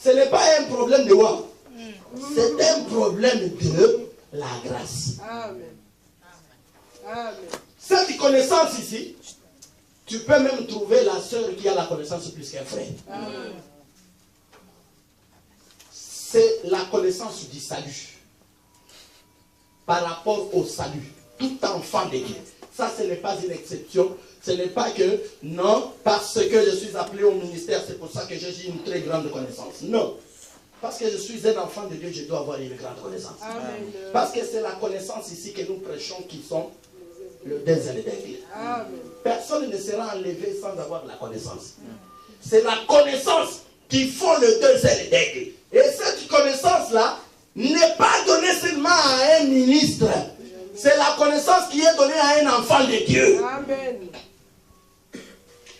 ce n'est pas un problème de quoi? C'est un problème de la grâce. Amen. Amen. Cette connaissance ici, tu peux même trouver la sœur qui a la connaissance plus qu'un frère. Amen. C'est la connaissance du salut. Par rapport au salut. Tout enfant de Dieu. Ça, ce n'est pas une exception. Ce n'est pas que, non, parce que je suis appelé au ministère, c'est pour ça que j'ai une très grande connaissance. Non. Parce que je suis un enfant de Dieu, je dois avoir une grande connaissance. Amen. Parce que c'est la connaissance ici que nous prêchons qui sont le désert d'aigle. Amen. Personne ne sera enlevé sans avoir la connaissance. C'est la connaissance qui font le désert d'aigle. Et cette connaissance-là n'est pas donnée seulement à un ministre. C'est la connaissance qui est donnée à un enfant de Dieu. Amen.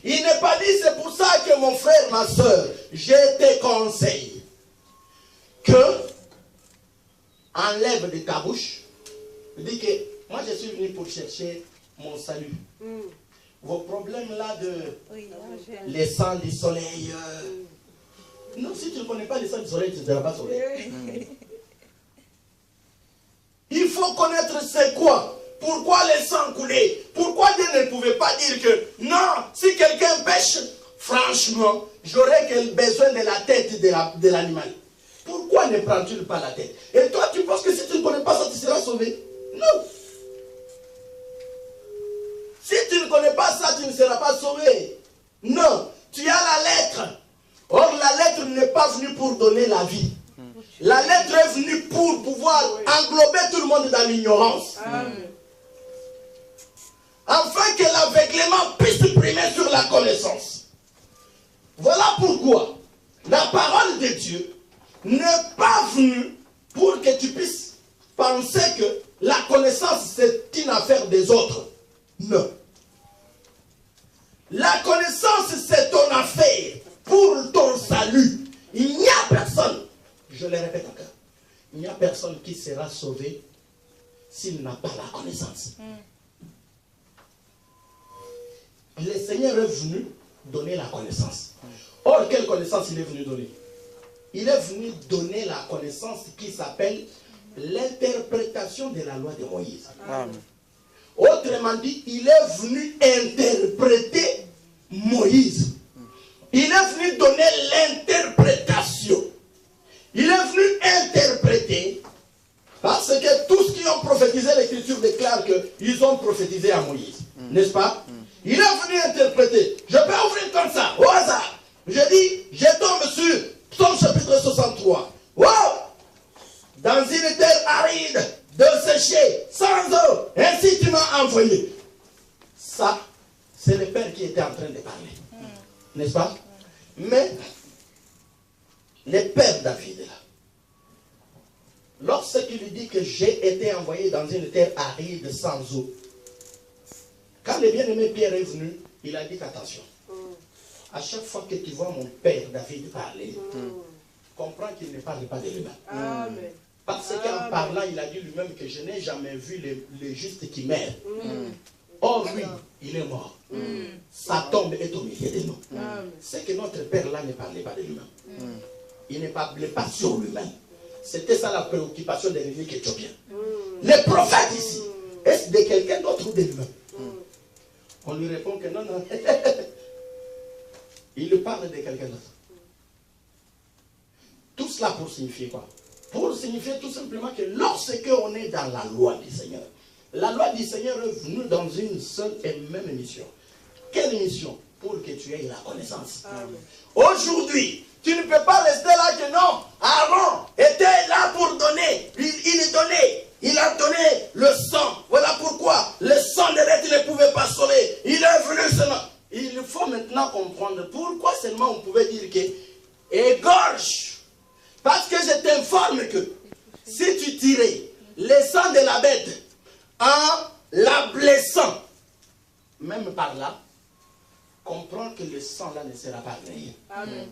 Il n'est pas dit, c'est pour ça que mon frère, ma soeur, je te conseille que enlève de ta bouche. Dis que moi je suis venu pour chercher mon salut. Vos problèmes là de les sangs du soleil. Non, si tu ne connais pas les sangs du soleil, tu ne seras pas sauvé. Il faut connaître c'est quoi. Pourquoi les sangs coulaient? Pourquoi Dieu ne pouvait pas dire que non, si quelqu'un pêche, franchement, j'aurais besoin de la tête de l'animal. Pourquoi ne prends-tu pas la tête? Et toi, tu penses que si tu ne connais pas ça, tu seras sauvé? Non. Si tu ne connais pas ça, tu ne seras pas sauvé. Non. Tu as la lettre. Or, la lettre n'est pas venue pour donner la vie. La lettre est venue pour pouvoir englober tout le monde dans l'ignorance. Afin que l'aveuglement puisse primer sur la connaissance. Voilà pourquoi la parole de Dieu n'est pas venue pour que tu puisses penser que la connaissance c'est une affaire des autres. Non. La connaissance c'est ton affaire pour ton salut. Il n'y a personne, je le répète encore, il n'y a personne qui sera sauvé s'il n'a pas la connaissance. Le Seigneur est venu donner la connaissance. Or, quelle connaissance il est venu donner? Il est venu donner la connaissance qui s'appelle l'interprétation de la loi de Moïse. Amen. Autrement dit, il est venu interpréter Moïse. Il est venu donner l'interprétation. Il est venu interpréter parce que tous qui ont prophétisé, l'Écriture déclare qu'ils ont prophétisé à Moïse. N'est-ce pas? Il est venu interpréter. Je peux ouvrir comme ça, au hasard. Je dis, je tombe sur Psaume chapitre 63. Wow! Dans une terre aride, desséchée, sans eau, ainsi tu m'as envoyé. Ça, c'est le Père qui était en train de parler. N'est-ce pas? Mais, le Père David, là, lorsqu'il dit que j'ai été envoyé dans une terre aride, sans eau, quand le bien-aimé Pierre est venu, il a dit attention. À chaque fois que tu vois mon père David parler, comprends qu'il ne parle pas de lui-même. Parce qu'en parlant, il a dit lui-même que je n'ai jamais vu les justes qui meurent. Or lui, il est mort. Sa tombe est au milieu de nous. C'est que notre père là ne parlait pas de lui-même. Il ne parlait pas sur lui-même. C'était ça la préoccupation de l'ennemi éthiopien. Les prophètes ici, est-ce de quelqu'un d'autre ou de lui-même? On lui répond que non, non. Il parle de quelqu'un d'autre. Tout cela pour signifier quoi? Pour signifier tout simplement que lorsque on est dans la loi du Seigneur, la loi du Seigneur est venue dans une seule et même mission. Quelle mission? Pour que tu aies la connaissance. Aujourd'hui, tu ne peux pas rester là que non. Aaron était là pour donner. Il donnait. Il a donné le sang. Voilà pourquoi le sang de l'être ne pouvait pas sauver. Il est venu seulement. Il faut maintenant comprendre pourquoi seulement on pouvait dire que égorge. Parce que je t'informe que si tu tirais le sang de la bête en la blessant, même par là, comprends que le sang là ne sera pas grillé. Amen.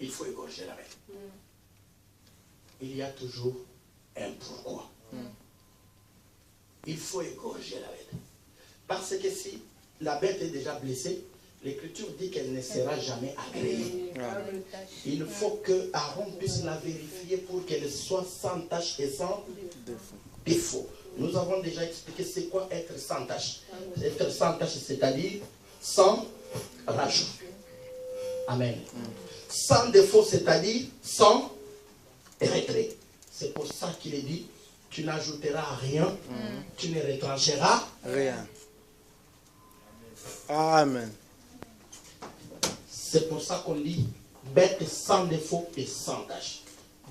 Il faut égorger la bête. Il y a toujours un pourquoi. Il faut égorger la bête. Parce que si la bête est déjà blessée, L'Écriture dit qu'elle ne sera jamais agréée. Amen. Il faut que Aaron puisse la vérifier pour qu'elle soit sans tache et sans défaut. Nous avons déjà expliqué c'est quoi être sans tache. Être sans tache, c'est-à-dire sans rajout. Amen. Sans défaut, c'est-à-dire sans retrait. C'est pour ça qu'il est dit, tu n'ajouteras rien, tu ne retrancheras Rien. Amen. C'est pour ça qu'on dit bête sans défaut et sans tache.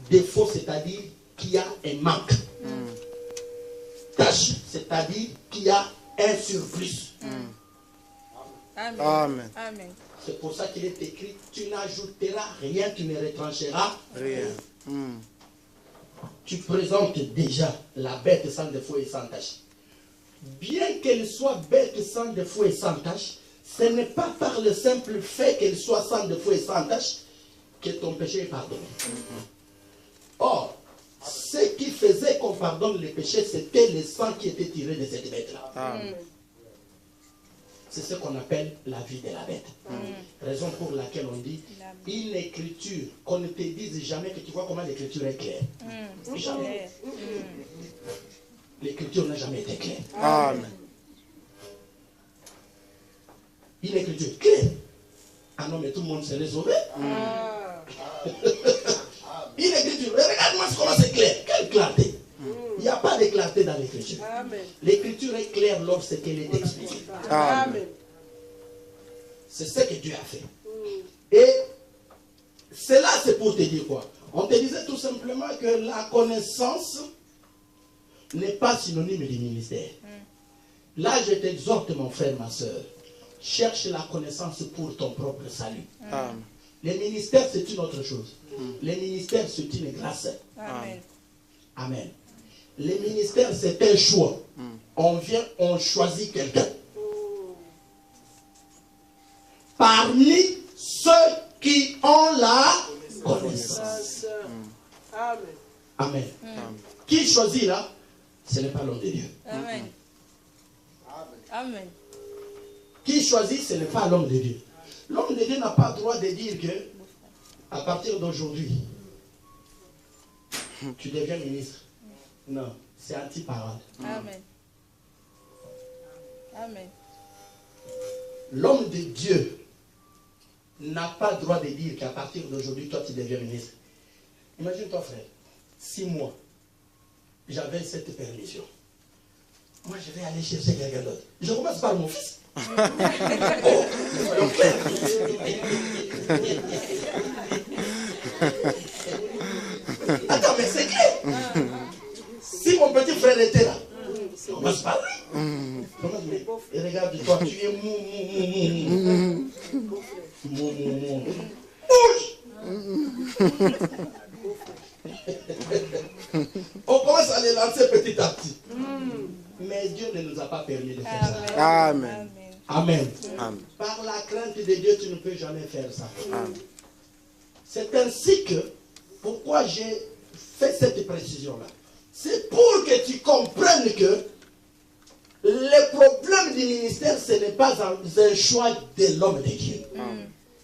Défaut, c'est-à-dire qu'il y a un manque. Tache, c'est-à-dire qu'il y a un surplus. Amen. Amen. Amen. C'est pour ça qu'il est écrit, tu n'ajouteras rien, tu ne retrancheras Rien. Tu présentes déjà la bête sans défaut et sans tache. Bien qu'elle soit bête sans défaut et sans tache, ce n'est pas par le simple fait qu'elle soit sans défaut et sans tache que ton péché est pardonné. Or, ce qui faisait qu'on pardonne les péchés, c'était le sang qui était tiré de cette bête-là. Amen. C'est ce qu'on appelle la vie de la bête. Raison pour laquelle on dit une écriture, qu'on ne te dise jamais que tu vois comment l'écriture est claire. Jamais. L'écriture n'a jamais été claire. Amen. Une écriture claire. Ah non, mais tout le monde serait sauvé. Une écriture, regarde-moi comment c'est clair. Quelle clarté. Il n'y a pas de clarté dans l'écriture. Amen. L'écriture est claire lorsqu'elle est expliquée. Amen. C'est ce que Dieu a fait. Et cela, c'est pour te dire quoi? On te disait tout simplement que la connaissance n'est pas synonyme du ministère. Là, je t'exhorte, mon frère, ma soeur. Cherche la connaissance pour ton propre salut. Amen. Le ministère, c'est une autre chose. Le ministère, c'est une grâce. Amen. Amen. Le ministère, c'est un choix. On vient, on choisit quelqu'un. Parmi ceux qui ont la connaissance. Amen. Amen. Qui choisit là? Ce n'est pas l'homme de Dieu. Amen. Amen. Qui choisit, ce n'est pas l'homme de Dieu. L'homme de Dieu n'a pas le droit de dire que, à partir d'aujourd'hui, tu deviens ministre. Non, c'est anti-parole. Amen. Amen. L'homme de Dieu n'a pas le droit de dire qu'à partir d'aujourd'hui, toi, tu deviens ministre. Imagine-toi, frère, 6 mois, j'avais cette permission. Moi, je vais aller chercher quelqu'un d'autre. Je commence par mon fils. Oh, soyons clairs. Attends, mais c'est clair. Si mon petit frère était là, on commence par lui. Et regarde-toi, tu es mou. Bouge. On commence à les lancer petit à petit. Mais Dieu ne nous a pas permis de faire ça. Amen. Amen. Amen. Par la crainte de Dieu, tu ne peux jamais faire ça. Amen. C'est ainsi que, pourquoi j'ai fait cette précision-là, c'est pour que tu comprennes que le problème du ministère, ce n'est pas un choix de l'homme de Dieu.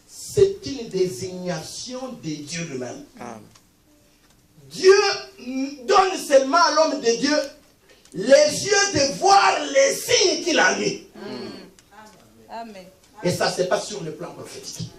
C'est une désignation de Dieu lui-même. Amen. Dieu donne seulement à l'homme de Dieu les yeux de voir les signes qu'il a mis. Amen. Et ça se passe sur le plan prophétique.